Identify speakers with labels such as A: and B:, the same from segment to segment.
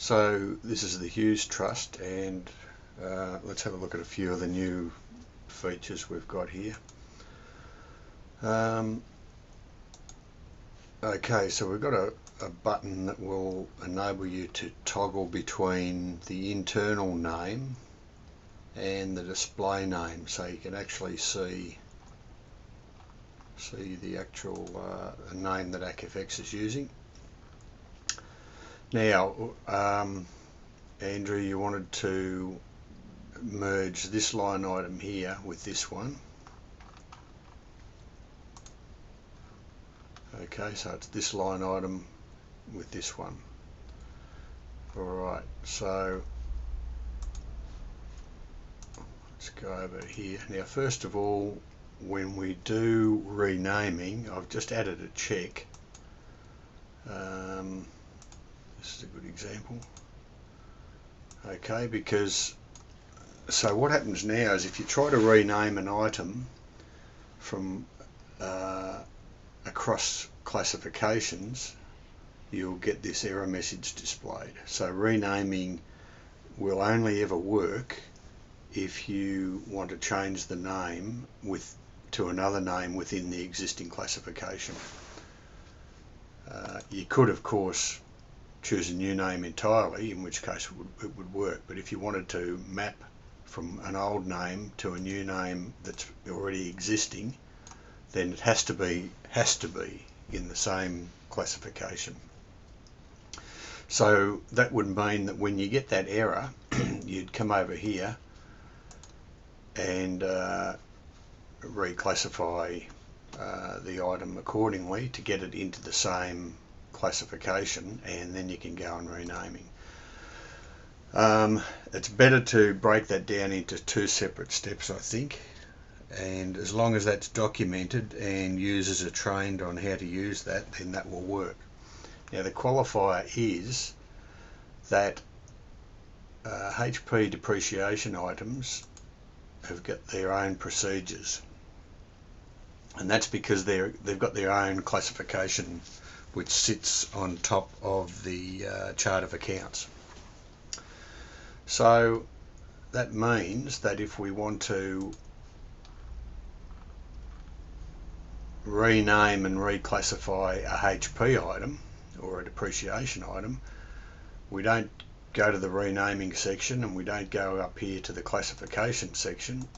A: So this is the Hughes Trust, and let's have a look at a few of the new features we've got here. Okay, so we've got a button that will enable you to toggle between the internal name and the display name, so you can actually see the actual name that ACFX is using. Now, Andrew, you wanted to merge this line item here with this one. Okay, so it's this line item with this one. Alright, so let's go over here. Now, first of all, when we do renaming, I've just added a check. This is a good example. Okay, because so what happens now is if you try to rename an item from across classifications, you'll get this error message displayed. So renaming will only ever work if you want to change the name to another name within the existing classification. You could, of course, choose a new name entirely, in which case it would work, but if you wanted to map from an old name to a new name that's already existing, then it has to be in the same classification. So that would mean that when you get that error, you'd come over here and reclassify the item accordingly to get it into the same classification, and then you can go on renaming. It's better to break that down into two separate steps, I think, and as long as that's documented and users are trained on how to use that, then that will work. Now, the qualifier is that HP depreciation items have got their own procedures, and that's because they've got their own classification which sits on top of the chart of accounts. So that means that if we want to rename and reclassify a HP item or a depreciation item, we don't go to the renaming section and we don't go up here to the classification section.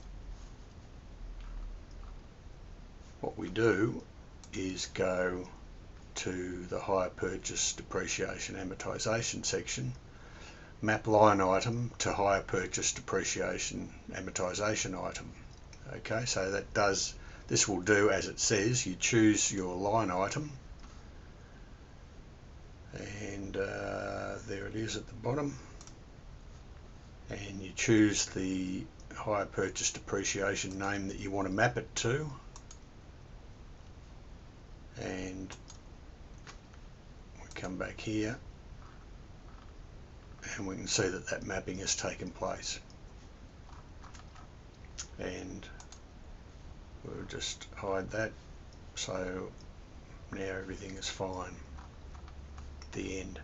A: What we do is go to the hire purchase depreciation amortization section, map line item to hire purchase depreciation amortization item. Okay, so this will do as it says. You choose your line item, and there it is at the bottom, and you choose the hire purchase depreciation name that you want to map it to, and we come back here and we can see that that mapping has taken place, and we'll just hide that. So now everything is fine. The end.